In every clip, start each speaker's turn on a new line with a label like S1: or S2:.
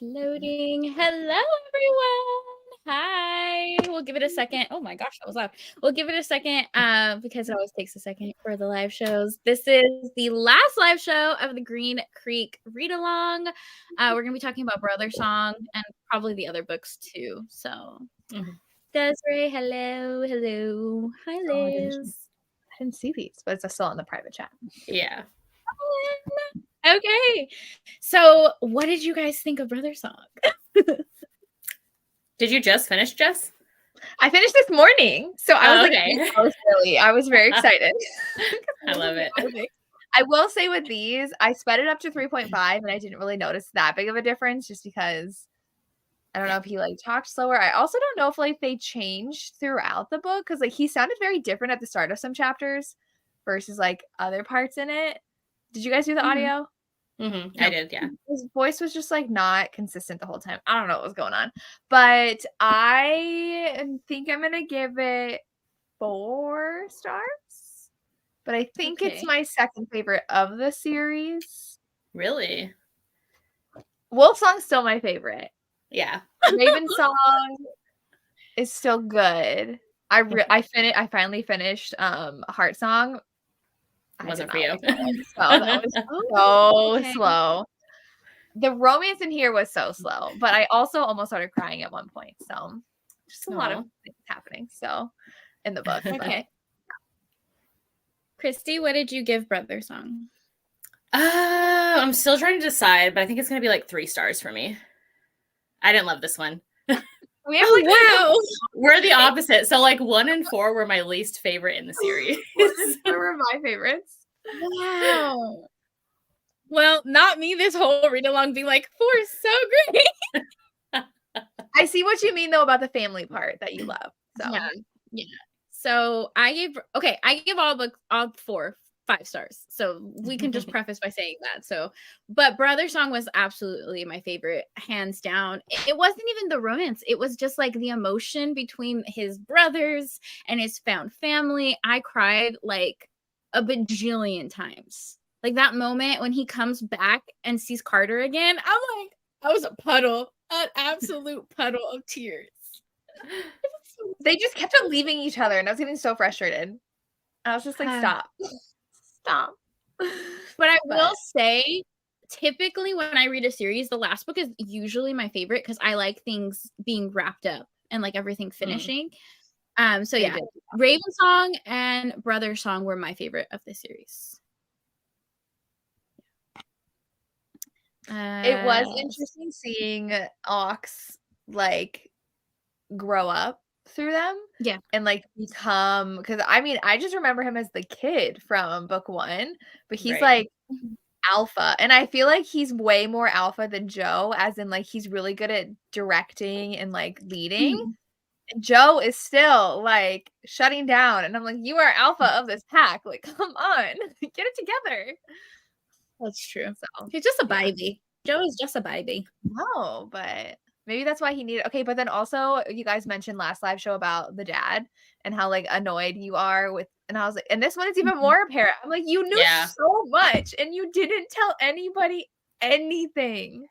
S1: Loading. Hello, everyone. Hi. We'll give it a second. Oh my gosh, that was loud. We'll give it a second because it always takes a second for the live shows. This is the last live show of the Green Creek Readalong. We're going to be talking about Brothersong and probably the other books too. So, Desiree, hello. Hello. Hi, Liz.
S2: I didn't see these, but it's still in the private chat.
S1: Yeah. Okay. So, what did you guys think of Brothersong?
S3: Did you just finish, Jess?
S2: I finished this morning, so I was okay. I was very excited.
S3: I love it.
S2: I will say with these, I sped it up to 3.5, and I didn't really notice that big of a difference, just because I don't know if he talked slower. I also don't know if they changed throughout the book, because he sounded very different at the start of some chapters versus other parts in it. Did you guys do the audio?
S3: I did, yeah.
S2: His voice was just not consistent the whole time. I don't know what was going on, but I think I'm gonna give it 4 stars. But I think it's my second favorite of the series.
S3: Really?
S2: Wolfsong's still my favorite.
S3: Yeah.
S2: Ravensong is still good. I finally finished Heartsong.
S3: Wasn't for you.
S2: So that was so slow. The romance in here was so slow, but I also almost started crying at one point. So just a lot of things happening. So in the book.
S1: Okay. Christy, what did you give Brothersong?
S3: I'm still trying to decide, but I think it's gonna be 3 stars for me. I didn't love this one.
S2: We have
S1: wow.
S3: We're the opposite. So 1 and 4 were my least favorite in the series.
S2: 1 and 4 were my favorites.
S1: Wow. Well, not me this whole read along being 4 is so great.
S2: I see what you mean though about the family part that you love. So
S1: yeah. So I give all 4 5 stars. So we can just preface by saying that. But Brothersong was absolutely my favorite, hands down. It wasn't even the romance. It was just the emotion between his brothers and his found family. I cried a bajillion times. That moment when he comes back and sees Carter again, I was a puddle, an absolute puddle of tears.
S2: They just kept on leaving each other, and I was getting so frustrated. I was just stop. Stop.
S1: But I will say, typically when I read a series, the last book is usually my favorite because I like things being wrapped up and everything finishing. So yeah, Ravensong and Brothersong were my favorite of the series.
S2: It was interesting seeing Ox grow up through them.
S1: Yeah.
S2: And become, because I just remember him as the kid from book 1, but he's alpha. And I feel he's way more alpha than Joe, as in he's really good at directing and leading. And Joe is still shutting down. And I'm you are alpha of this pack. Come on, get it together.
S1: That's true. So he's just a baby. Joe is just a baby.
S2: No, but maybe that's why he needed. Okay, but then also you guys mentioned last live show about the dad and how annoyed you are with, and I was and this one is even more apparent. I'm you knew so much and you didn't tell anybody anything.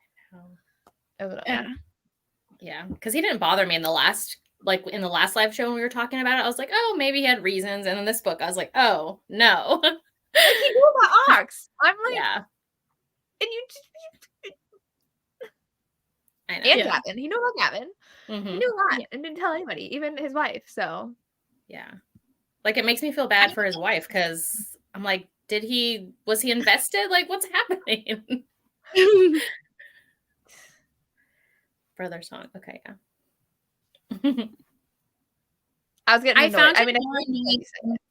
S3: Yeah, because he didn't bother me in the last in the last live show when we were talking about it. I was oh, maybe he had reasons, and in this book I was oh no.
S2: He knew about Ox. I'm
S3: yeah.
S2: And you
S3: I know.
S2: And Gavin. He knew about Gavin. He knew a lot and didn't tell anybody, even his wife. So
S3: yeah. It makes me feel bad for his wife because I'm was he invested? What's happening? Brothersong. Okay, yeah.
S2: I was getting annoyed.
S1: I need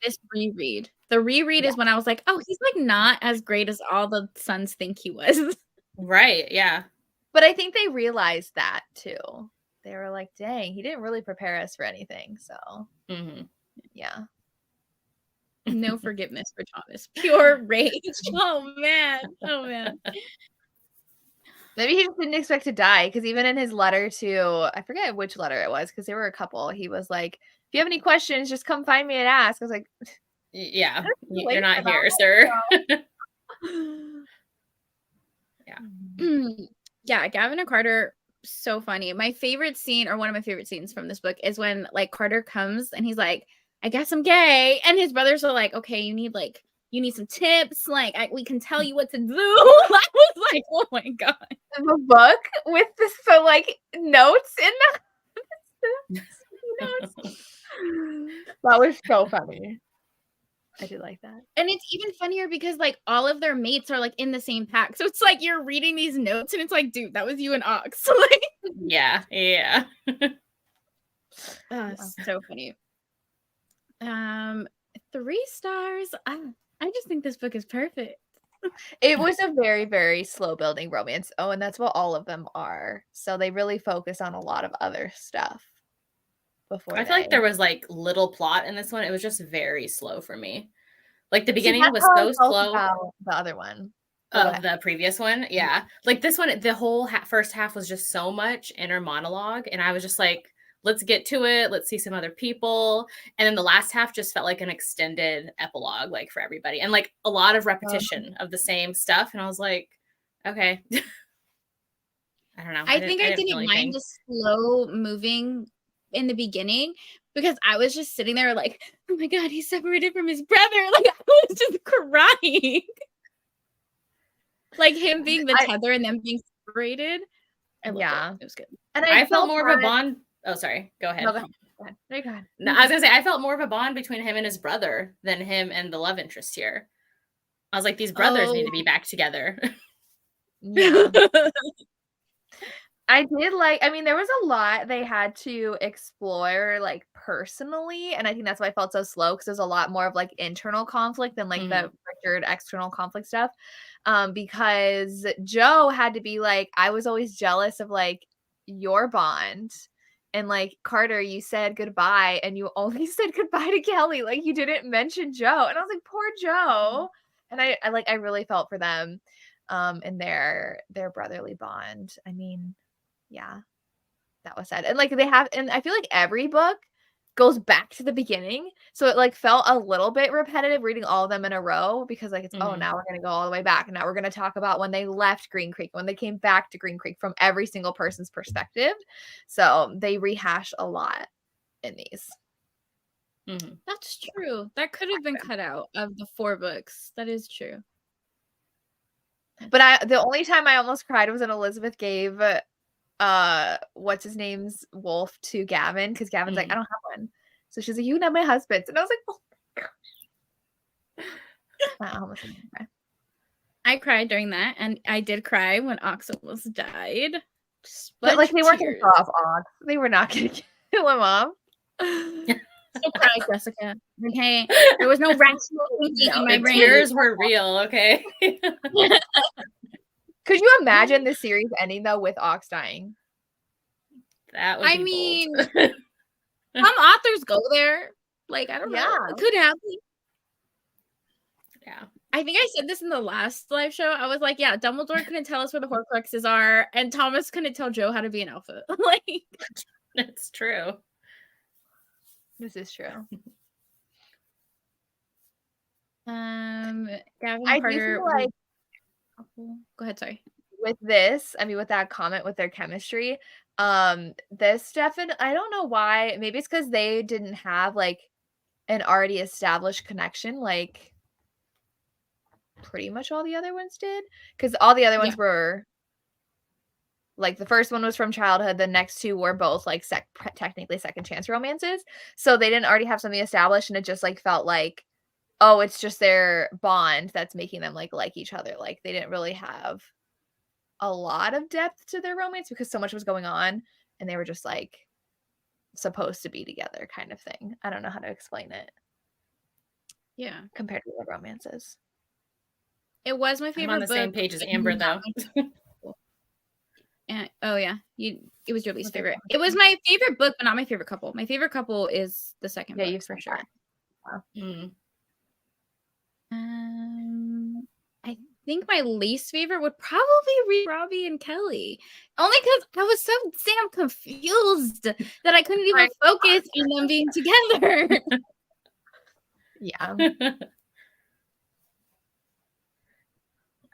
S1: this reread. The reread is when I was oh, he's not as great as all the sons think he was.
S3: Right, yeah.
S2: But I think they realized that too. They were dang, he didn't really prepare us for anything. So yeah.
S1: No forgiveness for Thomas. Pure rage. Oh man.
S2: Maybe he just didn't expect to die, because even in his letter to, I forget which letter it was, because there were a couple, he was if you have any questions, just come find me and ask. I was
S3: yeah, you're not here, sir.
S2: Yeah.
S1: Yeah, Gavin and Carter, so funny. My favorite scene, or one of my favorite scenes from this book, is when like Carter comes and he's like, I guess I'm gay. And his brothers are like, okay, you need some tips. Like, we can tell you what to do. I was like, oh my God.
S2: The book with the like notes in the notes. That was so funny. I do like that.
S1: And it's even funnier because like all of their mates are like in the same pack. So it's like you're reading these notes and it's like, dude, that was you and Ox. Like,
S3: yeah.
S1: So funny. 3 stars. I just think this book is perfect.
S2: It was a very, very slow building romance. Oh, and that's what all of them are. So they really focus on a lot of other stuff before.
S3: I feel like there was like little plot in this one. It was just very slow for me. Like the
S2: See,
S3: beginning
S2: that's
S3: was
S2: how I
S3: so
S2: felt
S3: slow.
S2: about the other one.
S3: Of the previous one. Yeah. Like this one, the whole first half was just so much inner monologue. And I was just like, let's get to it. Let's see some other people. And then the last half just felt like an extended epilogue, like for everybody. And like a lot of repetition of the same stuff. And I was like, okay. I don't know.
S1: I think I didn't mind the slow moving in the beginning because I was just sitting there like, oh my God, he's separated from his brother. Like I was just crying. Like him being the tether and them being separated. It was good.
S3: And I felt more of a bond. Oh, sorry. Go ahead.
S2: No, go ahead. No, go ahead.
S3: No, I was gonna say I felt more of a bond between him and his brother than him and the love interest here. I was like, these brothers need to be back together.
S2: Yeah. I did like, I mean, there was a lot they had to explore like personally. And I think that's why I felt so slow because there's a lot more of like internal conflict than like the Richard external conflict stuff. Because Joe had to be like, I was always jealous of like your bond. And like Carter, you said goodbye and you only said goodbye to Kelly. Like you didn't mention Joe. And I was like, poor Joe. And I really felt for them and their brotherly bond. I mean, yeah, that was sad. And like they have, and I feel like every book goes back to the beginning. So it like felt a little bit repetitive reading all of them in a row because like it's, oh, now we're going to go all the way back. And now we're going to talk about when they left Green Creek, when they came back to Green Creek from every single person's perspective. So they rehash a lot in these.
S1: That's true. That could have been cut out of the 4 books. That is true.
S2: But the only time I almost cried was when Elizabeth gave what's his name's wolf to Gavin because Gavin's like, I don't have one. So she's like, you can have my husband's. And I was like, oh my gosh. I almost didn't cry.
S1: I cried during that, and I did cry when Ox almost died.
S2: But like they weren't going to kill off Ox. They were not going to kill him off.
S1: So cry, Jessica. Okay, there was no rational thinking in my brain.
S3: Tears were real. Okay.
S2: Could you imagine the series ending though with Ox dying?
S3: That would be bold.
S1: Some authors go there. Like I don't know. It could happen.
S3: Yeah.
S1: I think I said this in the last live show. I was like, yeah, Dumbledore couldn't tell us where the Horcruxes are, and Thomas couldn't tell Joe how to be an alpha. Like
S3: it's true.
S2: This is true.
S1: Gavin
S2: I
S1: Carter.
S2: do feel like
S1: go ahead, sorry.
S2: With this, I mean, with that comment with their chemistry, this definitely, I don't know why. Maybe it's because they didn't have like an already established connection, like pretty much all the other ones did. Because all the other ones were like the first one was from childhood. The next 2 were both like technically second chance romances. So they didn't already have something established, and it just like felt like, oh, it's just their bond that's making them like each other. Like they didn't really have a lot of depth to their romance because so much was going on and they were just like supposed to be together kind of thing. I don't know how to explain it.
S1: Yeah.
S2: Compared to the romances.
S1: It was my favorite book.
S3: I'm on the same page as Amber though.
S1: And it was your least favorite. It was my favorite book, but not my favorite couple. My favorite couple is the second book.
S2: Yeah, you've
S1: for
S2: said
S1: sure.
S2: Wow.
S1: I think my least favorite would probably be Robbie and Kelly. Only because I was so damn confused that I couldn't even focus on them being together.
S2: Yeah.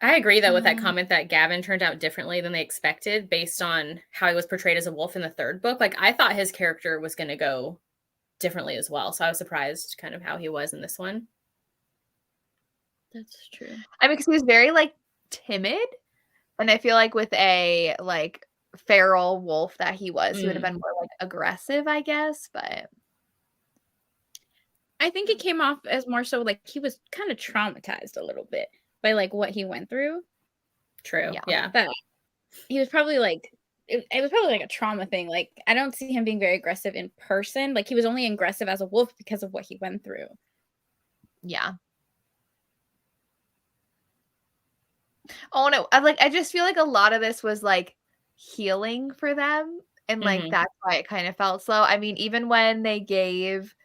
S3: I agree, though, with that comment that Gavin turned out differently than they expected based on how he was portrayed as a wolf in the third book. Like, I thought his character was going to go differently as well. So I was surprised kind of how he was in this one.
S1: That's true.
S2: I mean, because he was very, like, timid. And I feel like with a, like, feral wolf that he was, he would have been more, like, aggressive, I guess. But
S1: I think it came off as more so like he was kind of traumatized a little bit by like what he went through.
S3: True. Yeah.
S1: But he was probably like it was probably like a trauma thing. Like I don't see him being very aggressive in person. Like he was only aggressive as a wolf because of what he went through.
S2: Yeah. Oh no, I just feel like a lot of this was like healing for them. And like that's why it kind of felt slow. I mean, even when they gave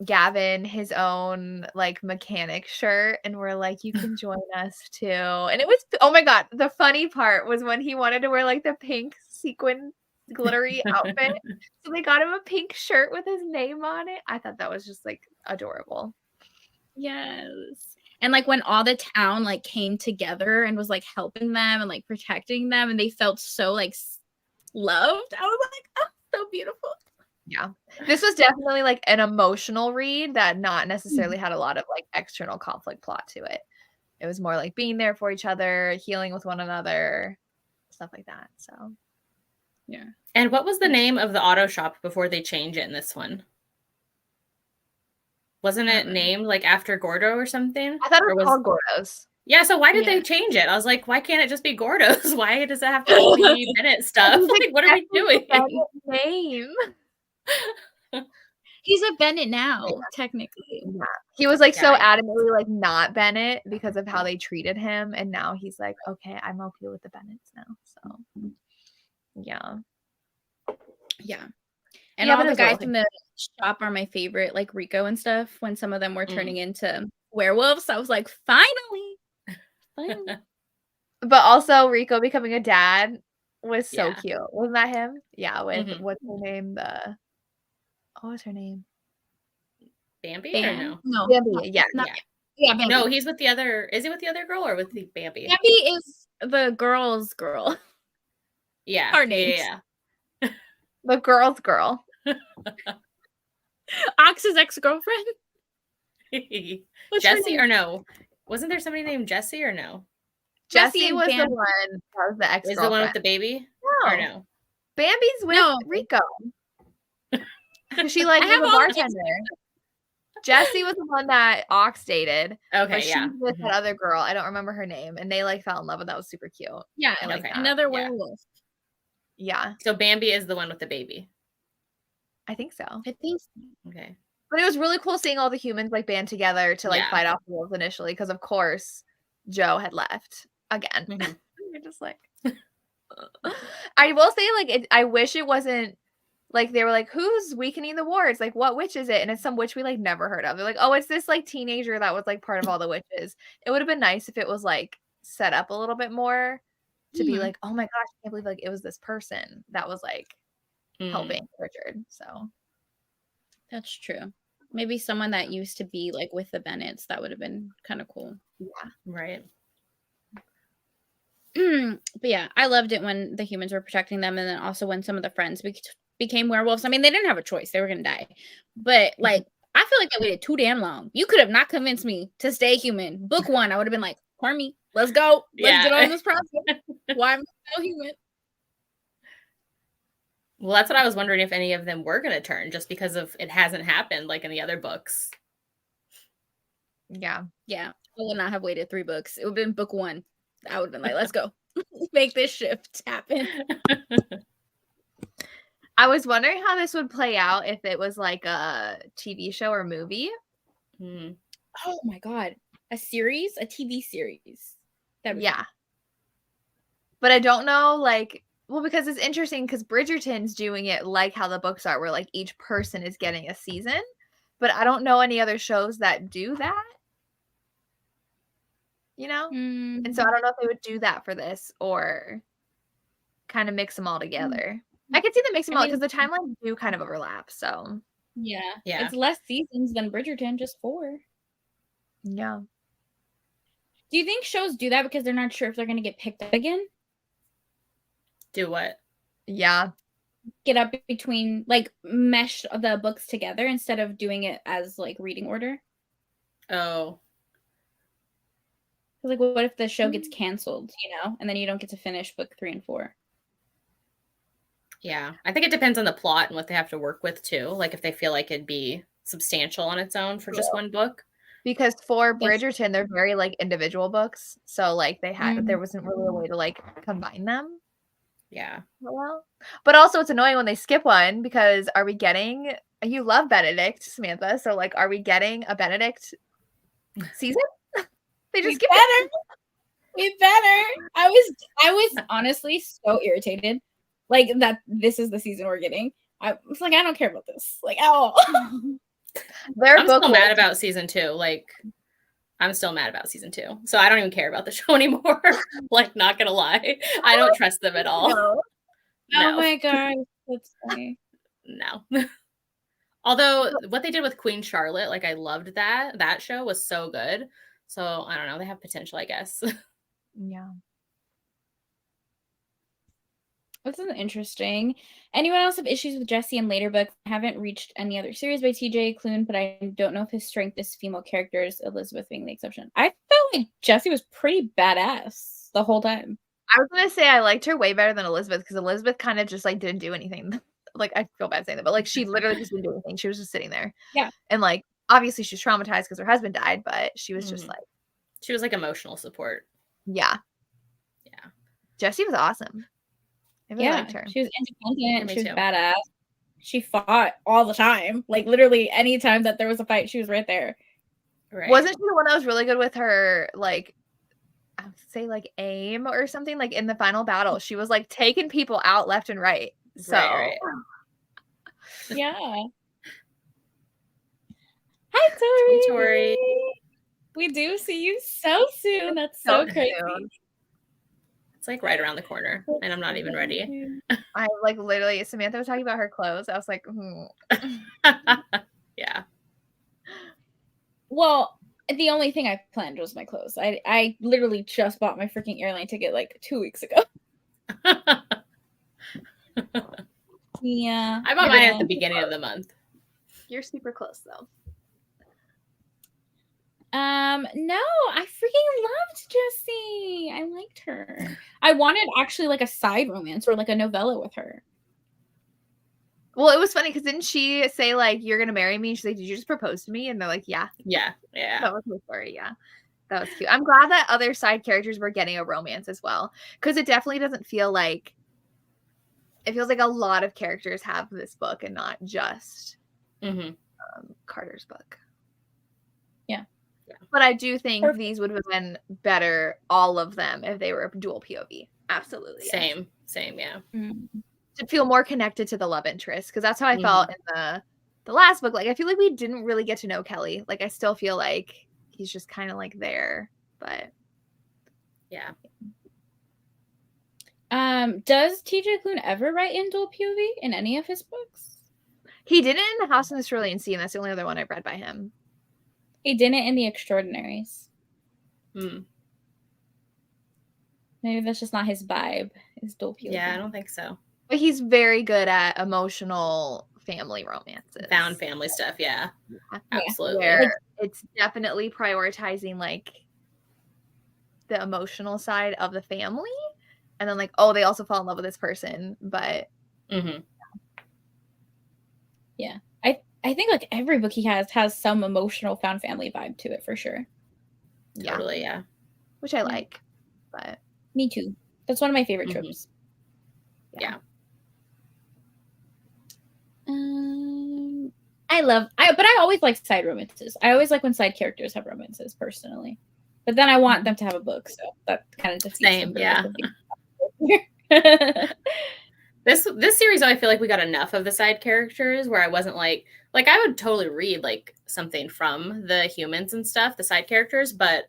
S2: Gavin his own like mechanic shirt and we're like, you can join us too. And it was, oh my God, the funny part was when he wanted to wear like the pink sequin glittery outfit. So they got him a pink shirt with his name on it. I thought that was just like adorable.
S1: Yes. And like when all the town like came together and was like helping them and like protecting them and they felt so like loved. I was like, oh, so beautiful.
S2: Yeah. This was definitely like an emotional read that not necessarily had a lot of like external conflict plot to it. It was more like being there for each other, healing with one another, stuff like that. So,
S1: yeah.
S3: And what was the name of the auto shop before they change it in this one? Wasn't it named like after Gordo or something?
S2: I thought it was called Gordo's.
S3: Yeah, so why did they change it? I was like, why can't it just be Gordo's? Why does it have to all be Bennett stuff? Like, what are we doing?
S2: Name.
S1: He's a Bennett now, technically.
S2: Yeah. He was like so adamantly like not Bennett because of how they treated him, and now he's like, okay, I'm okay with the Bennetts now. So, yeah.
S1: And all the guys from the shop are my favorite, like Rico and stuff. When some of them were turning into werewolves, I was like, finally.
S2: But also Rico becoming a dad was so cute. Wasn't that him? Yeah, with what's her name? What was her name?
S3: Bambi or no?
S1: No.
S2: Bambi, yeah.
S1: Bambi.
S3: No, he's with the other. Is he with the other girl or with the Bambi?
S1: Bambi is the girl's girl.
S3: Yeah.
S1: Our names.
S3: Yeah.
S2: The girl's girl.
S1: Ox's ex-girlfriend.
S3: Jessie or no? Wasn't there somebody named Jessie or no?
S2: Jessie was the one that was the ex-girlfriend.
S3: Is the one with the baby?
S2: No.
S3: Or no?
S2: Bambi's with Rico. She like was a bartender. Jessie was the one that Ox dated.
S3: Okay,
S2: but she was with that other girl. I don't remember her name. And they like fell in love, and that was super cute.
S1: Yeah,
S2: I like that.
S1: Another werewolf.
S2: Yeah.
S3: So Bambi is the one with the baby.
S2: I think so.
S1: I think so.
S3: Okay.
S2: But it was really cool seeing all the humans like band together to like fight off the wolves initially, because of course Joe had left again. You're just like I will say like I wish it wasn't like they were like, who's weakening the wards? Like what witch is it? And it's some witch we like never heard of. They're like, oh, it's this like teenager that was like part of all the witches. It would have been nice if it was like set up a little bit more to be like, oh my gosh, I can't believe like it was this person that was like helping Richard. So
S1: that's true. Maybe someone that used to be like with the Bennetts, that would have been kind of cool.
S2: Yeah.
S3: Right.
S1: But yeah, I loved it when the humans were protecting them, and then also when some of the friends became werewolves. I mean, they didn't have a choice; they were gonna die. But like, I feel like they waited too damn long. You could have not convinced me to stay human. Book 1, I would have been like, Hermie, let's go. Let's get on this process. Why am I still human?
S3: Well, that's what I was wondering, if any of them were going to turn, just because of it hasn't happened like in the other books.
S2: Yeah.
S1: I would not have waited 3 books. It would have been book 1. I would have been like, let's go. Make this shift happen.
S2: I was wondering how this would play out if it was like a TV show or movie.
S1: Oh my God. A series? A TV series.
S2: Yeah. But I don't know, like, well, because it's interesting because Bridgerton's doing it like how the books are, where like each person is getting a season. But I don't know any other shows that do that. You know? And so I don't know if they would do that for this or kind of mix them all together. I could see them mixing them all because the timelines do kind of overlap. So
S1: yeah. It's less seasons than Bridgerton, just 4.
S2: Yeah.
S1: Do you think shows do that because they're not sure if they're going to get picked up again?
S3: Do what?
S2: Yeah.
S1: Get up between, like, mesh the books together instead of doing it as, like, reading order?
S3: Oh.
S1: Like, what if the show gets canceled, and then you don't get to finish book 3 and 4?
S3: Yeah. I think it depends on the plot and what they have to work with, too. Like, if they feel like it'd be substantial on its own for just one book.
S2: Because for Bridgerton, they're very, like, individual books. So, like, there wasn't really a way to, like, combine them.
S3: Yeah.
S2: Well, but also it's annoying when they skip one because you love Benedict, Samantha. So, like, are we getting a Benedict season? They just skip it.
S1: We better. I was honestly so irritated, like, that this is the season we're getting. I was like, I don't care about this, like, at all.
S3: I'm still mad about season 2. Like, I'm still mad about season 2. So I don't even care about the show anymore. Like, not gonna lie. I don't trust them at all.
S2: No.
S1: Oh my god. That's funny.
S3: No. Although what they did with Queen Charlotte, like, I loved that. That show was so good. So I don't know. They have potential, I guess.
S2: Yeah.
S1: This is interesting. Anyone else have issues with Jesse in later books? I haven't reached any other series by TJ Klune, but I don't know if his strength is female characters, Elizabeth being the exception. I felt like Jesse was pretty badass the whole time.
S2: I was gonna say I liked her way better than Elizabeth because Elizabeth kind of just, like, didn't do anything. Like, I feel bad saying that, but, like, she literally just didn't do anything. She was just sitting there.
S1: Yeah.
S2: And, like, obviously she's traumatized because her husband died, but she was just like,
S3: she was like emotional support.
S2: Yeah.
S3: Yeah.
S2: Jessie was awesome. I really liked her.
S1: She was independent. She was
S3: too.
S1: badass. She fought all the time. Like, literally any time that there was a fight, she was right there.
S3: Right.
S2: Wasn't she the one that was really good with her, like, I would say, like, aim or something? Like, in the final battle, she was, like, taking people out left and right. So,
S3: right.
S1: Yeah. Hi, Tori.
S3: Hey, Tori.
S1: We do see you so soon. That's so crazy.
S2: Soon.
S3: It's, like, right around the corner, and I'm not even ready.
S2: I, like, literally, Samantha was talking about her clothes. I was like,
S3: Yeah.
S1: Well, the only thing I planned was my clothes. I literally just bought my freaking airline ticket like 2 weeks ago. Yeah.
S3: I bought mine at the beginning of the month.
S2: You're super close, though.
S1: No, I freaking loved Jessie. I liked her. I wanted actually like a side romance or like a novella with her.
S2: Well, it was funny because didn't she say, like, you're gonna marry me? She's like, did you just propose to me? And they're like, yeah.
S3: Yeah.
S2: That was her story, yeah. That was cute. I'm glad that other side characters were getting a romance as well. Because it definitely doesn't feel like it feels like a lot of characters have this book and not just Carter's book.
S1: Yeah.
S2: But I do think these would have been better, all of them, if they were dual POV. Absolutely.
S3: Same, yeah.
S2: To feel more connected to the love interest, because that's how I felt in the last book. Like, I feel like we didn't really get to know Kelly. Like, I still feel like he's just kind of like there, but
S3: yeah.
S1: Does TJ Klune ever write in dual POV in any of his books?
S2: He did it in The House in the Cerulean Sea, and that's the only other one I've read by him.
S1: He didn't in The Extraordinaries. Maybe that's just not his vibe. His dual POV.
S3: Yeah, I don't think so.
S2: But he's very good at emotional family romances.
S3: Found family stuff, yeah. Absolutely.
S2: Where it's definitely prioritizing, like, the emotional side of the family. And then, like, oh, they also fall in love with this person. But
S1: yeah. I think, like, every book he has some emotional found family vibe to it for sure.
S3: Totally, yeah.
S2: Which I like. But
S1: me too. That's one of my favorite tropes.
S3: Yeah.
S1: But I always like side romances. I always like when side characters have romances, personally. But then I want them to have a book, so that kind of defeats
S3: same, yeah. This series, I feel like we got enough of the side characters where I wasn't like I would totally read like something from the humans and stuff, the side characters, but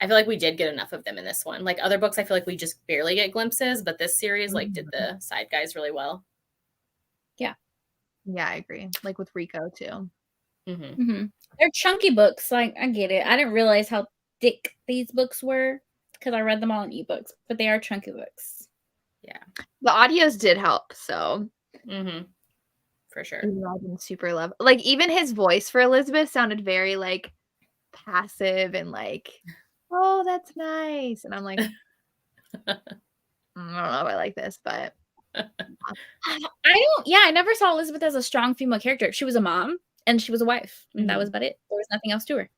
S3: I feel like we did get enough of them in this one. Like other books, I feel like we just barely get glimpses, but this series like did the side guys really well.
S1: Yeah.
S2: Yeah, I agree. Like with Rico too.
S1: They're chunky books. Like, I get it. I didn't realize how thick these books were because I read them all in ebooks, but they are chunky books.
S3: Yeah.
S2: The audios did help, so.
S3: For sure.
S2: I didn't super love. Like, even his voice for Elizabeth sounded very, like, passive and, like, oh, that's nice. And I'm like, I don't know if I like this, but.
S1: I never saw Elizabeth as a strong female character. She was a mom and she was a wife, and that was about it. There was nothing else to her.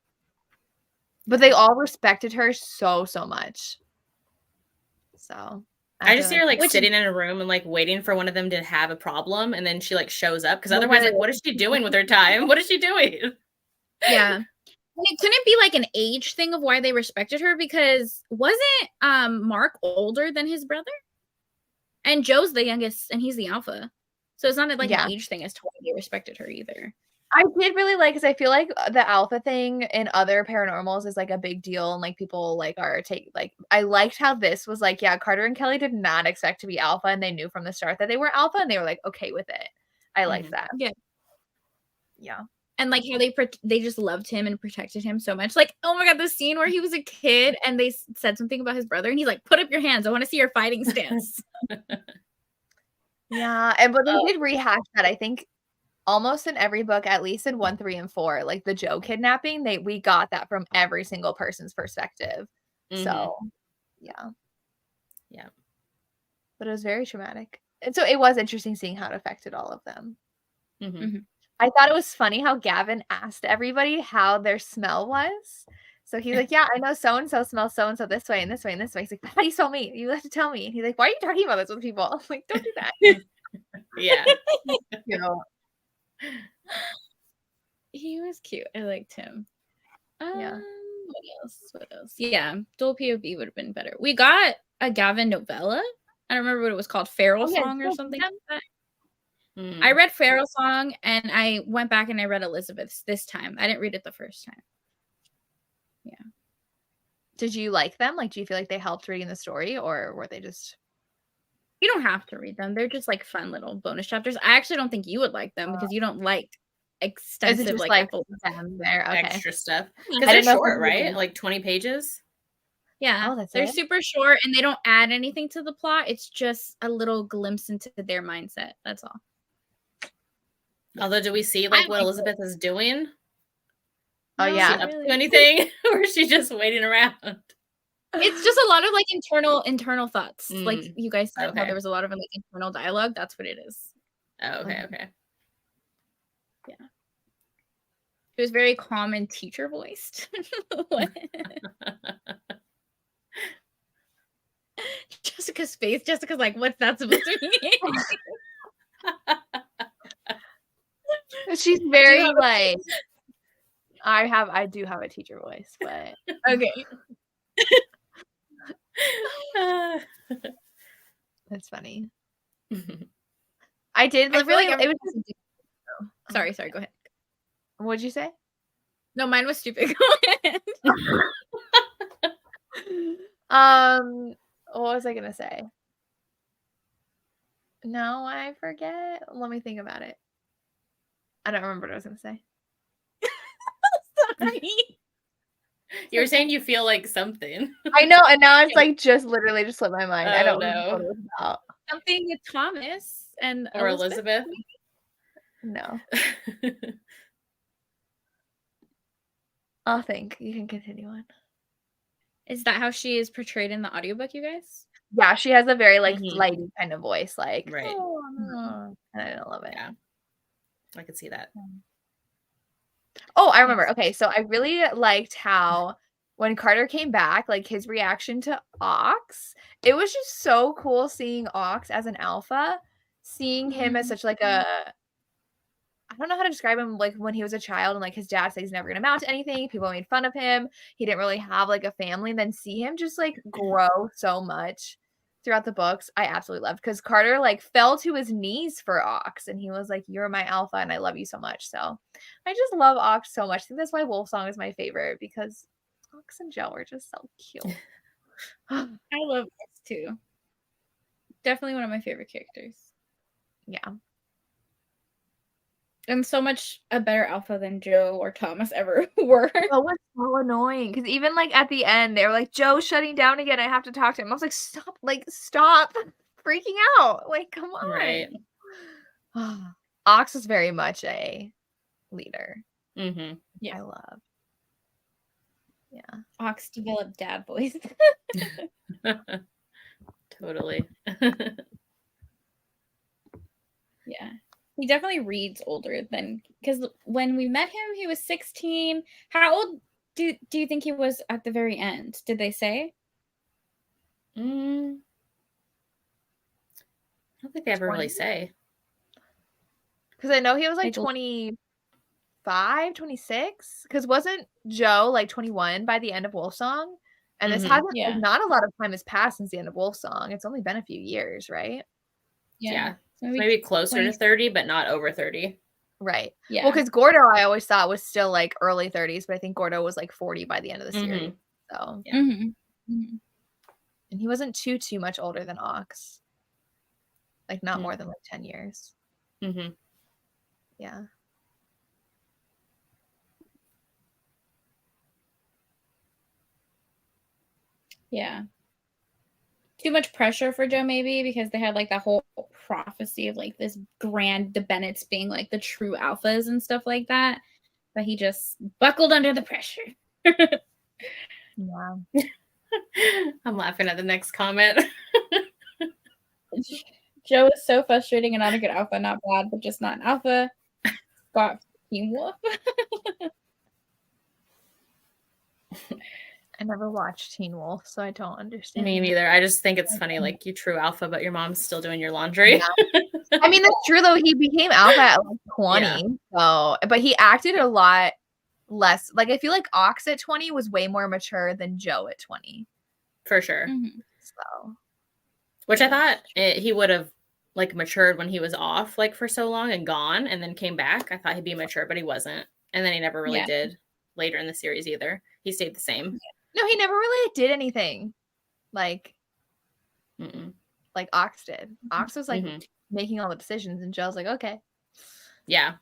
S2: But they all respected her so much. So
S3: I just see her like sitting in a room and like waiting for one of them to have a problem, and then she like shows up because otherwise, like, what is she doing with her time? What is she doing?
S1: Yeah. And it couldn't be like an age thing of why they respected her, because wasn't Mark older than his brother? And Joe's the youngest and he's the alpha. So it's not like an age thing as to why they respected her either.
S2: I did really like, because I feel like the alpha thing in other paranormals is like a big deal, and like people like are I liked how this was like, yeah, Carter and Kelly did not expect to be alpha, and they knew from the start that they were alpha, and they were like okay with it. I liked that. Yeah. And
S1: like how they just loved him and protected him so much. Like, oh my god, the scene where he was a kid and they said something about his brother and he's like, put up your hands, I want to see your fighting stance.
S2: Yeah, but they did rehash that, I think, almost in every book, at least in 1, 3, and 4. Like the Joe kidnapping, we got that from every single person's perspective. So yeah. But it was very traumatic, and so it was interesting seeing how it affected all of them. I thought it was funny how Gavin asked everybody how their smell was. So he's like, yeah, I know so-and-so smells so-and-so this way and this way and this way. He's like, how do you smell me? You have to tell me. And he's like, why are you talking about this with people? I'm like, don't do that.
S3: Yeah.
S1: He was cute. I liked him. What else? Yeah, dual POV would have been better. We got a Gavin novella. I don't remember what it was called, Feral Song or something like that. I read Feral Song and I went back and I read Elizabeth's this time. I didn't read it the first time. Yeah.
S2: Did you like them? Like, do you feel like they helped reading the story, or were they just...
S1: You don't have to read them. They're just like fun little bonus chapters. I actually don't think you would like them because you don't like extensive like
S2: them there. Okay.
S3: Extra stuff. Because they're short, right? Like 20 pages.
S1: Yeah, they're super short and they don't add anything to the plot. It's just a little glimpse into their mindset. That's all.
S3: Although, do we see like what Elizabeth is doing?
S2: Oh,
S3: Is she up to anything, or is she just waiting around?
S1: It's just a lot of like internal thoughts. Like you guys said, how there was a lot of like internal dialogue. That's what it is.
S3: Oh, okay.
S1: Yeah. It was very calm and teacher voiced. Jessica's face. Jessica's like, what's that supposed to mean?
S2: She's very like, I do have a teacher voice, but
S1: okay.
S2: That's funny. I did really like it was just...
S1: Sorry, go ahead.
S2: What'd you say?
S1: No, mine was stupid. Go ahead.
S2: What was I gonna say? No, I forget. Let me think about it. I don't remember what I was gonna say.
S1: Sorry.
S3: You were saying you feel like something.
S2: I know, and now it's like literally just slipped my mind. I don't know what it was about.
S1: Something with Thomas and
S3: or Elizabeth.
S2: No. I'll think. You can continue on.
S1: Is that how she is portrayed in the audiobook, you guys?
S2: Yeah, she has a very like flighty kind of voice, like
S3: right.
S2: And I don't love it.
S3: Yeah, I could see that.
S2: Oh, I remember. Okay, so I really liked how when Carter came back, like his reaction to Ox, it was just so cool seeing Ox as an alpha, seeing him as such like a... I don't know how to describe him, like when he was a child and like his dad said he's never gonna amount to anything. People made fun of him. He didn't really have like a family. And then see him just like grow so much throughout the books. I absolutely loved, because Carter like fell to his knees for Ox and he was like, you're my alpha and I love you so much. So I just love Ox so much. I think that's why Wolfsong is my favorite, because Ox and Joe are just so cute.
S1: I love Ox too. Definitely one of my favorite characters.
S2: Yeah.
S1: And so much a better alpha than Joe or Thomas ever were.
S2: Oh, it's so annoying because even like at the end, they were like, Joe's shutting down again. I have to talk to him. I was like, stop freaking out. Like, come
S3: Right.
S2: on. Ox is very much a leader.
S3: Mm-hmm.
S1: Yeah.
S2: I love. Yeah.
S1: Ox developed dad voice.
S3: Totally.
S1: Yeah. He definitely reads older than, because when we met him, he was 16. How old do you think he was at the very end? Did they say?
S3: I don't think they ever
S2: 20?
S3: really say.
S2: Because I know he was like
S1: Like,
S2: 25, 26. Because wasn't Joe like 21 by the end of Wolfsong? And this
S3: Mhm.
S2: hasn't,
S1: Yeah.
S2: like, not a lot of time has passed since the end of Wolfsong. It's only been a few years, right?
S3: Yeah.
S1: So
S3: Maybe closer
S1: 20.
S3: to 30, but not over 30.
S2: Right.
S1: Yeah.
S2: Well, because Gordo, I always thought was still like early 30s, but I think Gordo was like 40 by the end of the series. So,
S3: Yeah.
S1: Mm-hmm.
S2: and he wasn't too much older than Ox. Like, not more than like 10 years.
S3: Mm-hmm.
S2: Yeah.
S1: Yeah. Too much pressure for Joe, maybe, because they had like that whole prophecy of like this the Bennetts being like the true alphas and stuff like that. But he just buckled under the pressure.
S2: Yeah.
S3: I'm laughing at the next comment.
S1: Joe is so frustrating and not a good alpha, not bad, but just not an alpha. Got Team Wolf.
S2: I never watched Teen Wolf, so I don't understand.
S3: Me neither. I just think it's funny, like, you true alpha, but your mom's still doing your laundry.
S2: Yeah. I mean, that's true though. He became alpha at like 20. So, but he acted a lot less. Like, I feel like Ox at 20 was way more mature than Joe at 20.
S3: For sure.
S1: Mm-hmm.
S2: So,
S3: which I thought he would have like matured when he was off like for so long and gone and then came back. I thought he'd be mature, but he wasn't. And then he never really did later in the series either. He stayed the same.
S2: No, he never really did anything like like Ox did. Ox was like making all the decisions, and Joe's like, okay.
S3: Yeah.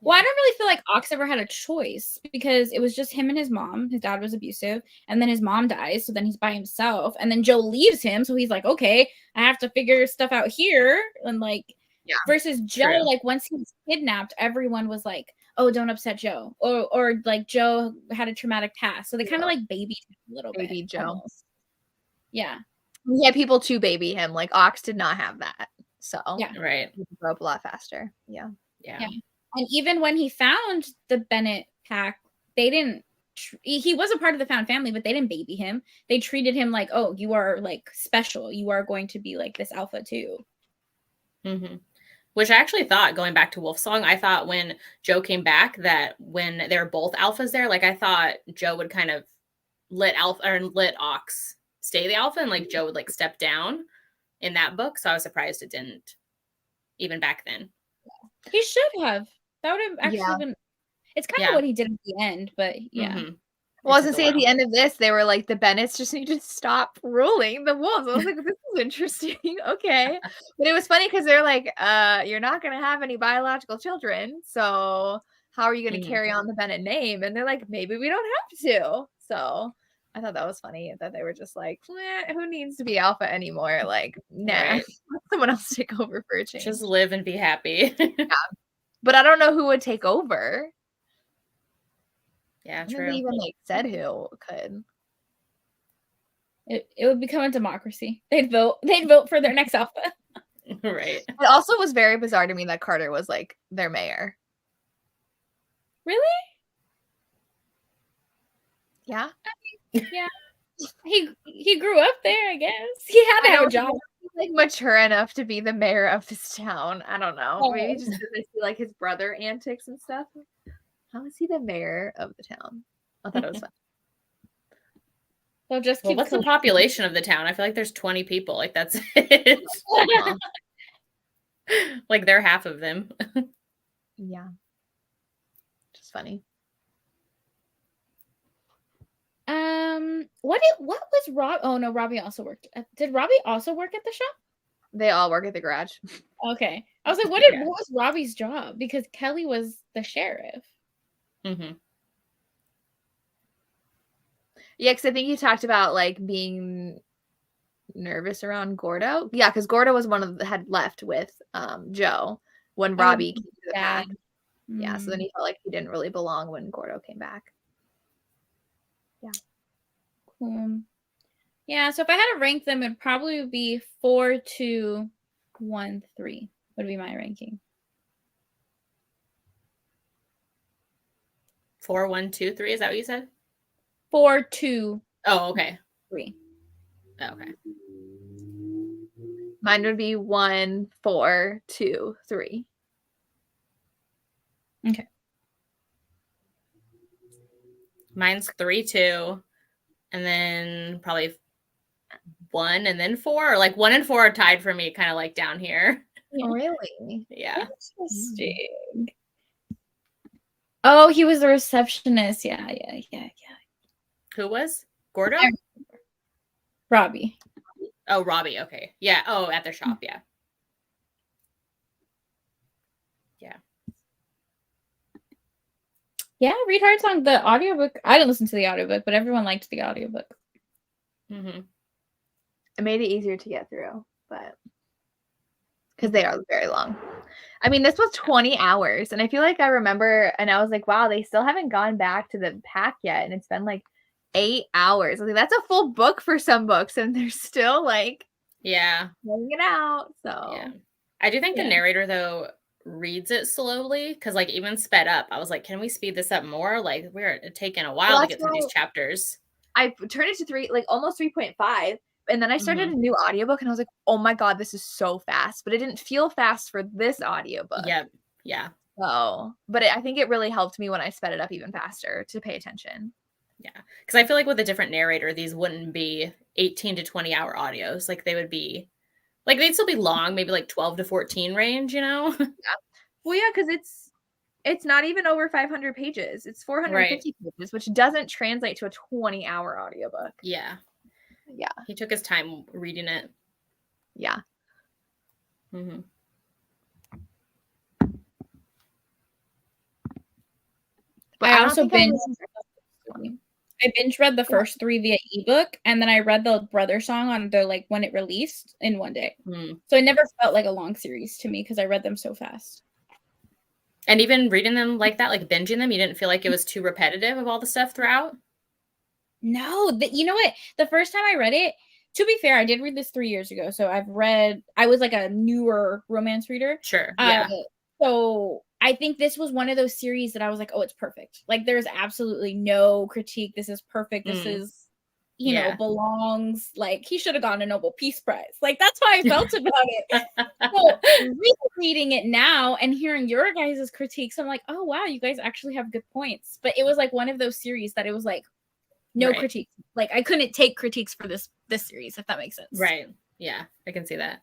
S1: Well, I don't really feel like Ox ever had a choice because it was just him and his mom. His dad was abusive, and then his mom dies, so then he's by himself. And then Joe leaves him, so he's like, okay, I have to figure stuff out here. And like, versus Joe, like once he was kidnapped, everyone was like, oh, don't upset Joe, or like Joe had a traumatic past, so they kind of like babied him a little bit.
S2: Baby Joe.
S1: Almost. Yeah.
S2: He had people to baby him. Like Ox did not have that. So
S1: yeah,
S3: right.
S2: He grew up a lot faster. Yeah.
S1: And even when he found the Bennett pack, they didn't. He was a part of the found family, but they didn't baby him. They treated him like, oh, you are like special. You are going to be like this alpha too.
S3: Which I actually thought, going back to Wolfsong, I thought when Joe came back that when they were both alphas there, like I thought Joe would kind of let Ox stay the alpha, and like Joe would like step down in that book. So I was surprised it didn't, even back then.
S1: He should have. That would have actually been. It's kind of what he did at the end, but yeah.
S2: Well, I was gonna say at the end of this, they were like, the Bennetts just need to stop ruling the wolves. I was like, this is interesting. Okay. But it was funny because they're like, you're not gonna have any biological children, so how are you gonna carry on the Bennett name? And they're like, maybe we don't have to. So I thought that was funny that they were just like, who needs to be alpha anymore? Like, nah, let someone else take over for a change.
S3: Just live and be happy.
S2: But I don't know who would take over.
S3: Yeah,
S2: They
S3: true.
S2: even like said who could.
S1: It would become a democracy. They'd vote for their next alpha.
S3: Right.
S2: It also was very bizarre to me that Carter was like their mayor.
S1: Really?
S2: Yeah.
S1: Yeah. He grew up there, I guess. He had to have a job.
S2: He's like mature enough to be the mayor of this town. I don't know. Maybe just because I see like his brother antics and stuff. How is he the mayor of the town? I thought it was fun.
S1: Well, just
S3: what's the population of the town? I feel like there's 20 people. Like that's it. Like they're half of them.
S2: Yeah. Just funny.
S1: What was Rob? Oh no, Robbie also worked. Did Robbie also work at the shop?
S2: They all work at the garage.
S1: Okay. I was like, what was Robbie's job? Because Kelly was the sheriff.
S3: Mm-hmm.
S2: Yeah, because I think you talked about like being nervous around Gordo. Yeah, because Gordo was one of the had left with Joe when Robbie came to the pack. Yeah, so then he felt like he didn't really belong when Gordo came back. Yeah.
S1: Cool. Yeah, so if I had to rank them, it'd probably be 4, 2, 1, 3 would be my ranking.
S3: 4, 1, 2, 3. Is that what you said?
S1: 4, 2.
S3: Oh, okay.
S1: 3.
S3: Okay.
S2: Mine would be 1, 4, 2, 3.
S1: Okay.
S3: Mine's 3, 2, and then probably 1, and then 4. Or like 1 and 4 are tied for me, kind of like down here.
S2: Oh, really?
S3: Yeah.
S1: Interesting. Oh, he was the receptionist. Yeah.
S3: Who was? Gordo?
S1: Robbie.
S3: Oh, Robbie. Okay. Yeah. Oh, at their shop. Yeah.
S1: Yeah, Read Heartsong, the audiobook. I didn't listen to the audiobook, but everyone liked the audiobook.
S3: Mm-hmm.
S2: It made it easier to get through, but because they are very long. I mean, this was 20 hours, and I feel like I remember, and I was like, wow, they still haven't gone back to the pack yet, and it's been like 8 hours. I was like, that's a full book for some books, and they're still like, laying it out. So
S3: yeah, I do think the narrator though reads it slowly because like even sped up, I was like, can we speed this up more? Like we're taking a while to get through these chapters.
S2: I turned it to 3, like almost 3.5. And then I started a new audiobook and I was like, oh my God, this is so fast. But it didn't feel fast for this audiobook.
S3: Yeah.
S2: So, but I think it really helped me when I sped it up even faster to pay attention.
S3: Yeah. Because I feel like with a different narrator, these wouldn't be 18 to 20 hour audios. Like they would be, like they'd still be long, maybe like 12 to 14 range, you know?
S2: Yeah. Well, yeah, because it's not even over 500 pages. It's 450 pages, which doesn't translate to a 20-hour audiobook.
S3: Yeah.
S2: Yeah.
S3: He took his time reading it.
S2: Yeah.
S1: Mm-hmm. But I also binge read the first 3 via ebook, and then I read the Brothersong on the like when it released in one day. So it never felt like a long series to me because I read them so fast.
S3: And even reading them like that, like binging them, you didn't feel like it was too repetitive of all the stuff throughout?
S1: No, you know what? The first time I read it, to be fair, I did read this 3 years ago. So I was like a newer romance reader.
S3: Sure. Yeah.
S1: So I think this was one of those series that I was like, oh, it's perfect. Like there's absolutely no critique. This is perfect. This is, you know, belongs. Like he should have gotten a Nobel Peace Prize. Like that's how I felt about it. So reading it now and hearing your guys' critiques, I'm like, oh wow, you guys actually have good points. But it was like one of those series that it was like, no critique. Like I couldn't take critiques for this series, if that makes sense.
S3: Right. Yeah, I can see that.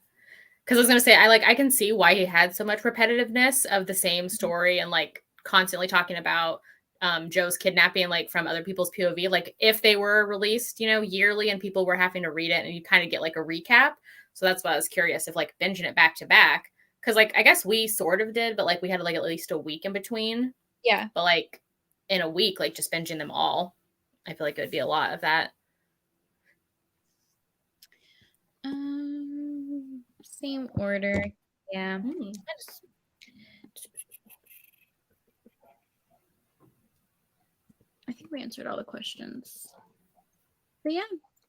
S3: Because I was gonna say, I can see why he had so much repetitiveness of the same story and like constantly talking about Joe's kidnapping, like from other people's POV. Like if they were released, you know, yearly and people were having to read it and you kind of get like a recap. So that's why I was curious if like binging it back to back. Because like I guess we sort of did, but like we had like at least a week in between.
S1: Yeah.
S3: But like in a week, like just binging them all, I feel like it would be a lot of that.
S1: Same order. Yeah. I think we answered all the questions. But yeah,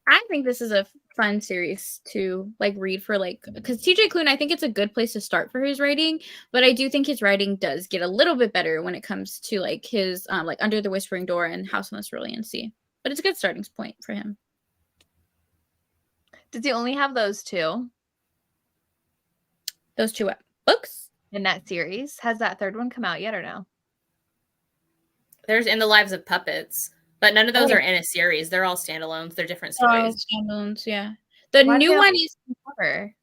S1: I think this is a fun series to like read for like, because TJ Klune, I think it's a good place to start for his writing, but I do think his writing does get a little bit better when it comes to like his like Under the Whispering Door and House on the Cerulean Sea. But it's a good starting point for him.
S2: Does he only have those 2?
S1: Those 2 books?
S2: In that series? Has that 3rd one come out yet or no?
S3: There's In the Lives of Puppets, but none of those are in a series. They're all standalones. They're different stories.
S1: Standalones, yeah. The new one is cover.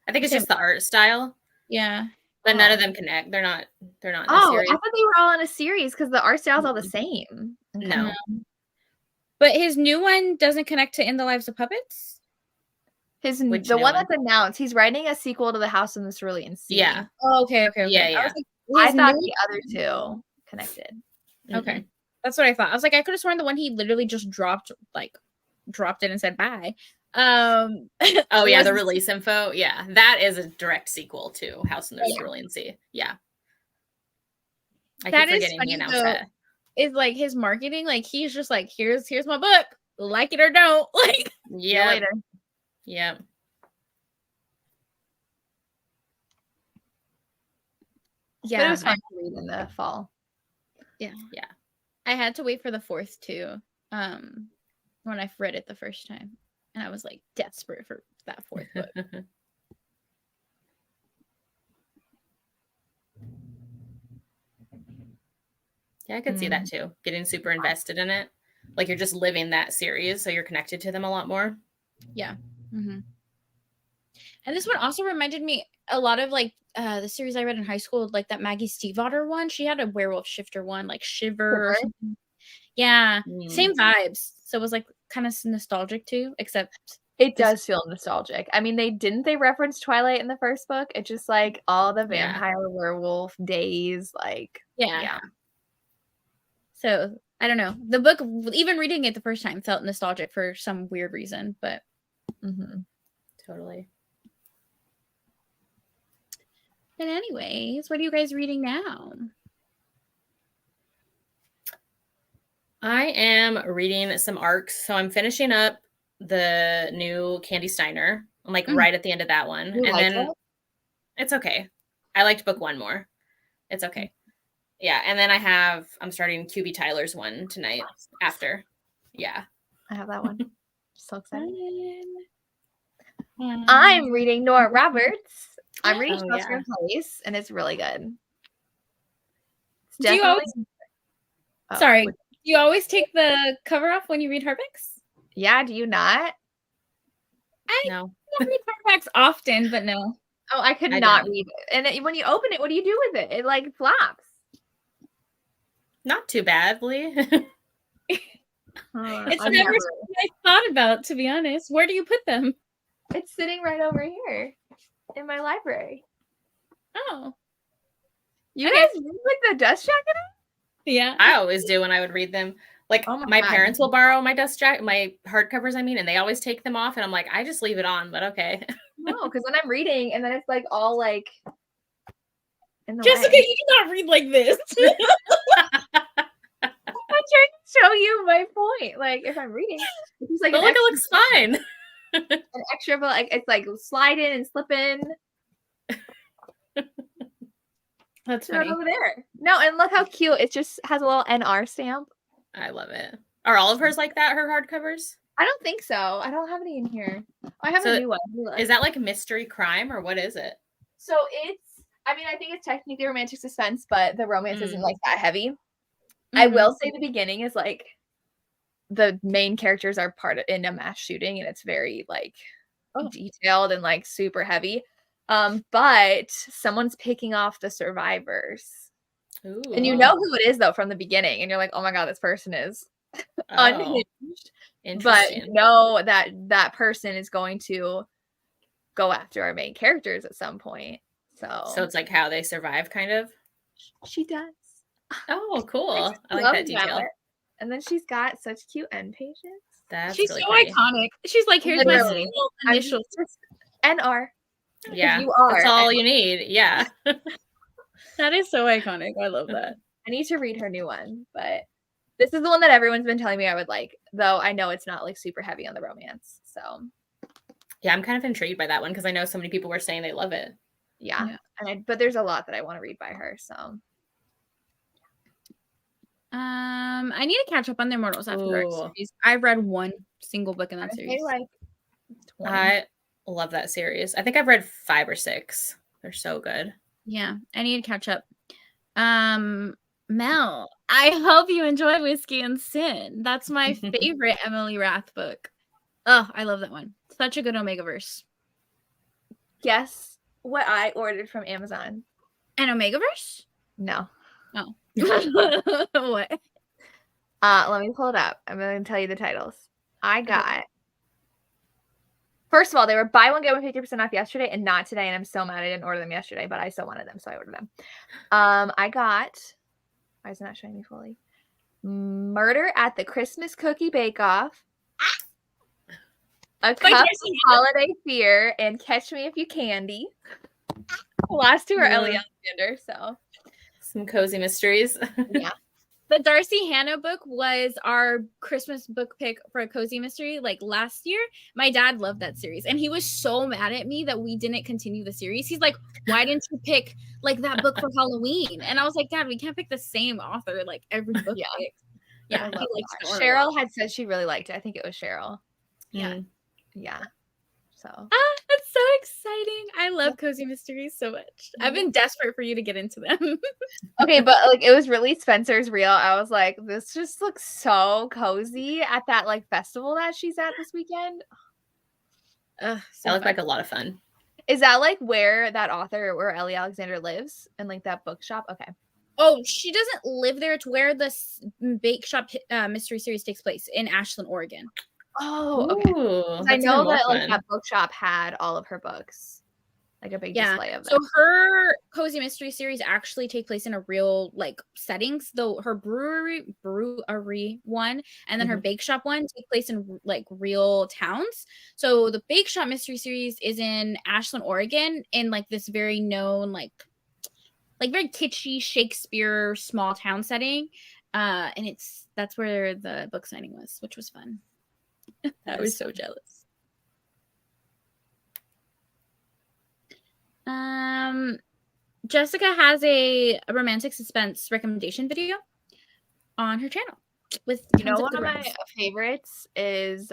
S3: I think it's just the art style.
S1: Yeah.
S3: But none of them connect. They're not in a series.
S2: I thought they were all in a series because the art style's all the same.
S3: No.
S1: But his new one doesn't connect to In the Lives of Puppets?
S3: Which
S2: The
S3: new
S2: one
S3: one?
S2: that's announced, he's writing a sequel to The House in the Cerulean Sea.
S3: Yeah.
S1: Oh, okay.
S3: Yeah,
S1: I was like,
S2: I
S1: his
S2: thought
S1: new-
S2: the other two connected.
S1: Okay. That's what I thought. I was like, I could have sworn the one he literally just dropped it and said bye.
S3: Oh yeah,
S1: was-
S3: the release info. Yeah, that is a direct sequel to House in the
S1: Yeah.
S3: Cerulean Sea. Yeah. I
S1: That
S3: keep
S1: is
S3: forgetting he
S1: funny
S3: announced
S1: though.
S3: that.
S1: Is like his marketing, like he's just like, here's my book, like it or don't. Like,
S2: See you
S3: Yeah.
S2: later.
S3: Yeah.
S2: But it
S1: yeah,
S2: was fun to read in the fall.
S3: Yeah.
S1: I had to wait for the fourth too. When I read it the first time, and I was like desperate for that fourth book.
S3: Yeah, I could see that too. Getting super invested in it. Like you're just living that series, so you're connected to them a lot more.
S1: Yeah. Mm-hmm. And this one also reminded me a lot of like the series I read in high school, like that Maggie Stiefvater one. She had a werewolf shifter one, like Shiver or something. Yeah, same vibes. So it was like kind of nostalgic too, except
S2: it does feel nostalgic. I mean, they referenced Twilight in the first book. It's just like all the vampire werewolf days, like
S1: yeah. So I don't know. The book, even reading it the first time, felt nostalgic for some weird reason, but
S3: Totally.
S1: But anyways, what are you guys reading now?
S3: I am reading some arcs. So I'm finishing up the new Candy Steiner. I'm like right at the end of that one.
S2: You like it?
S3: It's okay. I liked book one more. It's okay. Yeah. And then I'm starting QB Tyler's one tonight after. Yeah.
S2: I have that one. So excited.
S1: I'm
S2: I'm reading Nora Roberts. I'm reading
S3: Oh,
S2: Shelter
S3: yeah.
S2: in Place, and it's really good. It's
S1: Do you
S2: definitely.
S1: Sorry. Do you always take the cover off when you read hardbacks?
S2: Yeah, do you not?
S3: No.
S1: I don't read hardbacks often, but no.
S2: Oh, I could
S3: I
S2: not
S3: don't.
S2: read it. And when you open it, what do you do with it? It like flops.
S3: Not too badly.
S1: It's never something I thought about, to be honest. Where do you put them?
S2: It's sitting right over here in my library.
S1: Oh.
S2: You guys read with the dust jacket on?
S1: Yeah.
S3: I always do when I would read them. Like my parents will borrow my my hardcovers, and they always take them off, and I'm like, I just leave it on, but okay.
S2: No, because when I'm reading, and then it's like all like in the
S1: Jessica,
S2: way.
S1: you do not read like this.
S2: I'm trying to show you my point. Like if I'm reading, it's like
S3: But look, it looks fine.
S2: An extra, but like it's like slide in and slip in.
S1: That's funny.
S2: Over there. No, and look how cute. It just has a little NR stamp.
S3: I love it. Are all of hers like that, her hardcovers?
S2: I don't think so. I don't have any in here. I have a new one.
S3: Is that like mystery crime or what is it?
S2: So I think it's technically romantic suspense, but the romance isn't like that heavy. I will say the beginning is like the main characters are in a mass shooting, and it's very like detailed and like super heavy. But someone's picking off the survivors. Ooh. And you know who it is though from the beginning, and you're like, oh my god, this person is unhinged. But you know that person is going to go after our main characters at some point. So
S3: it's like how they survive, kind of.
S2: She does.
S3: Oh, cool! I like that detail.
S2: And then she's got such cute end pages.
S1: She's really so pretty. Iconic. She's like, here's my single initial
S2: NR.
S3: Yeah, that's all you need. Yeah.
S1: That is so iconic. I love that.
S2: I need to read her new one, but this is the one that everyone's been telling me I would like, though I know it's not like super heavy on the romance. So
S3: yeah, I'm kind of intrigued by that one because I know so many people were saying they love it.
S2: Yeah. But there's a lot that I want to read by her. So
S1: I need to catch up on the Immortals After Dark series. I read one single book in that series.
S3: I love that series. I think I've read 5 or 6. They're so good.
S1: Yeah, I need to catch up. Mel, I hope you enjoy Whiskey and Sin. That's my favorite Emily Rath book. Oh, I love that one. Such a good Omegaverse.
S2: Guess what I ordered from Amazon?
S1: An Omegaverse?
S2: No.
S1: Oh. What?
S2: Let me pull it up. I'm going to tell you the titles. I got First of all, they were buy one, get one 50% off yesterday and not today. And I'm so mad I didn't order them yesterday, but I still wanted them, so I ordered them. I got, why is it not showing me fully? Murder at the Christmas Cookie Bake Off. A Cup of Holiday Fear and Catch Me If You Candy. The last two are Ellie Alexander, so.
S3: Some cozy mysteries.
S2: Yeah.
S1: The Darcy Hannah book was our Christmas book pick for a cozy mystery like last year. My dad loved that series and he was so mad at me that we didn't continue the series. He's like, why didn't you pick like that book for Halloween? And I was like, Dad, we can't pick the same author like every book pick. Yeah.
S2: Cheryl had said she really liked it. I think it was Cheryl.
S1: Yeah.
S2: Yeah. So
S1: that's so exciting. I love cozy mysteries so much. I've been desperate for you to get into them.
S2: Okay, but like it was really Spencer's reel. I was like, this just looks so cozy at that like festival that she's at this weekend.
S3: That looked like a lot of fun.
S2: Is that like where that author, where Ellie Alexander lives, in like that bookshop? Okay.
S1: Oh, she doesn't live there. It's where the Bake Shop mystery series takes place in Ashland, Oregon.
S2: Oh, okay.
S3: Ooh,
S2: I know that like that bookshop had all of her books, like a big display of them.
S1: So her cozy mystery series actually take place in a real like settings. Though her brewery one and then her bake shop one take place in like real towns. So the Bake Shop mystery series is in Ashland, Oregon, in like this very known like very kitschy Shakespeare small town setting, and that's where the book signing was, which was fun. I was so jealous. Jessica has a romantic suspense recommendation video on her channel with
S2: one of my favorites is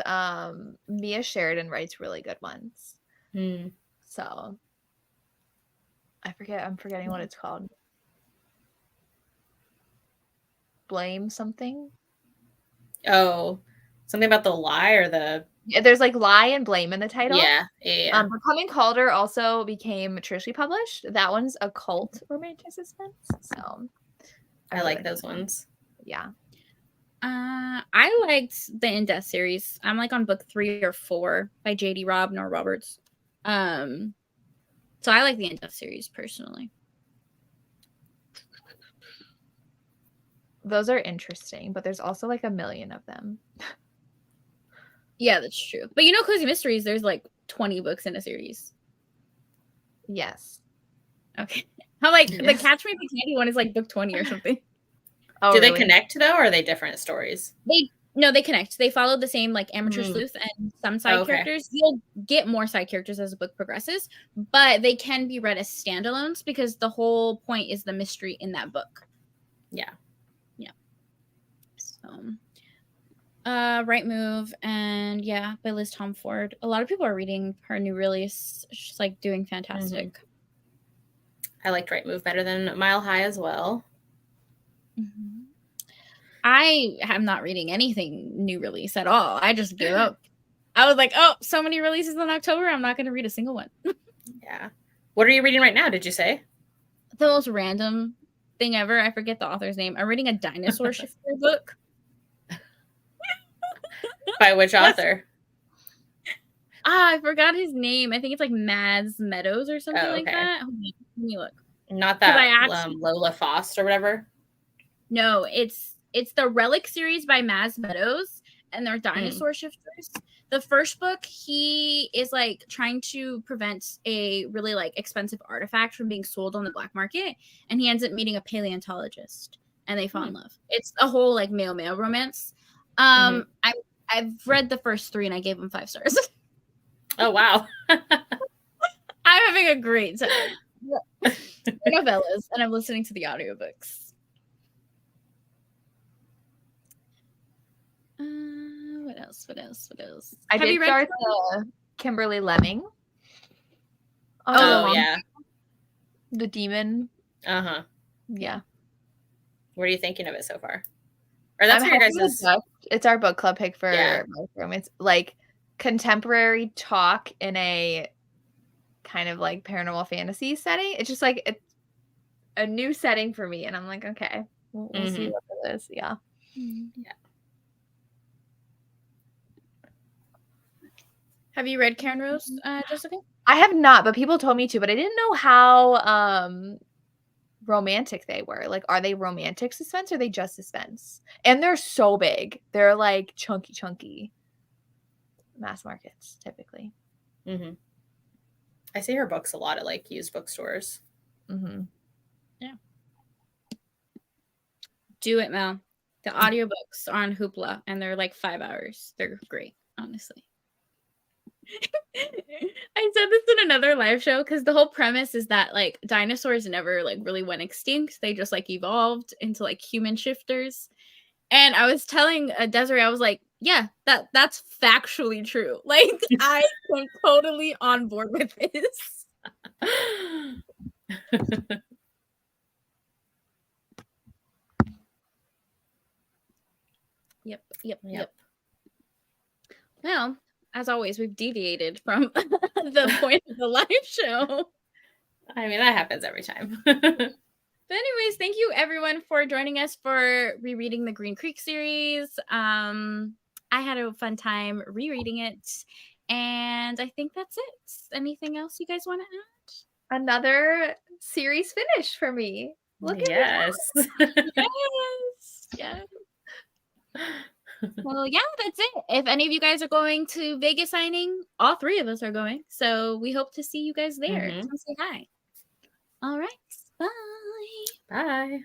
S2: Mia Sheridan writes really good ones. So I'm forgetting what it's called. Blame something.
S3: Oh, something about the lie or the...
S2: Yeah, there's like lie and blame in the title.
S3: Yeah.
S2: Becoming Calder also became traditionally published. That one's a cult romantic suspense. So
S3: I like those ones.
S2: Yeah.
S1: I liked the In Death series. I'm like on book 3 or 4 by J.D. Roberts. So I like the In Death series personally.
S2: Those are interesting, but there's also like a million of them.
S1: Yeah, that's true. But cozy mysteries, there's like 20 books in a series.
S2: Yes.
S1: Okay. I'm like, the Catch Me If You Candy one is like book 20 or something.
S3: Oh, do they connect though, or are they different stories?
S1: They connect. They follow the same like amateur sleuth and some side characters. You'll get more side characters as the book progresses, but they can be read as standalones because the whole point is the mystery in that book.
S3: Yeah.
S1: So Right Move and by Liz Tomford. A lot of people are reading her new release. She's like doing fantastic.
S3: I liked Right Move better than Mile High as well.
S1: I am not reading anything new release at all. I just give up. I was like, oh, so many releases in October. I'm not going to read a single one.
S3: Yeah. What are you reading right now, did you say?
S1: The most random thing ever. I forget the author's name. I'm reading a dinosaur shifter book.
S3: By which author?
S1: I forgot his name. I think it's like Mads Meadows or something like that. Let me look.
S3: Not that Lola Fost or whatever?
S1: No, it's the Relic series by Mads Meadows, and they're dinosaur shifters. The first book, he is like trying to prevent a really like expensive artifact from being sold on the black market, and he ends up meeting a paleontologist, and they fall in love. It's a whole like male romance. I've read the first 3 and I gave them 5 stars.
S3: Oh wow.
S1: I'm having a great time. They're novellas, and I'm listening to the audiobooks. What else?
S2: I did start the Kimberly Lemming.
S3: Oh yeah.
S2: The demon.
S3: Uh-huh.
S2: Yeah.
S3: What are you thinking of it so far? Or that's your guys'...
S2: It's our book club pick for my room. It's like contemporary talk in a kind of like paranormal fantasy setting. It's just like it's a new setting for me, and I'm like, okay, we'll see what it is. Yeah.
S1: Have you read Karen Rose, Jessica?
S2: I have not, but people told me to, but I didn't know how romantic they were. Like, are they romantic suspense or are they just suspense? And they're so big. They're like chunky mass markets typically.
S3: Mm-hmm. I see her books a lot at like used bookstores.
S2: Mm-hmm.
S1: Yeah. Do it, Mel. The audiobooks are on Hoopla and they're like 5 hours. They're great, honestly. I said this in another live show because the whole premise is that like dinosaurs never like really went extinct. They just like evolved into like human shifters. And I was telling Desiree, I was like, yeah, that's factually true. Like I am totally on board with this. Yep. Well, as always, we've deviated from the point of the live show.
S3: I mean, that happens every time.
S1: But anyways, thank you everyone for joining us for rereading the Green Creek series. I had a fun time rereading it, and I think that's it. Anything else you guys want to add?
S2: Another series finish for me. Look at
S3: yes.
S1: Yes. Well, yeah, that's it. If any of you guys are going to Vegas signing, all 3 of us are going. So we hope to see you guys there. Come say hi. All right. Bye.
S3: Bye.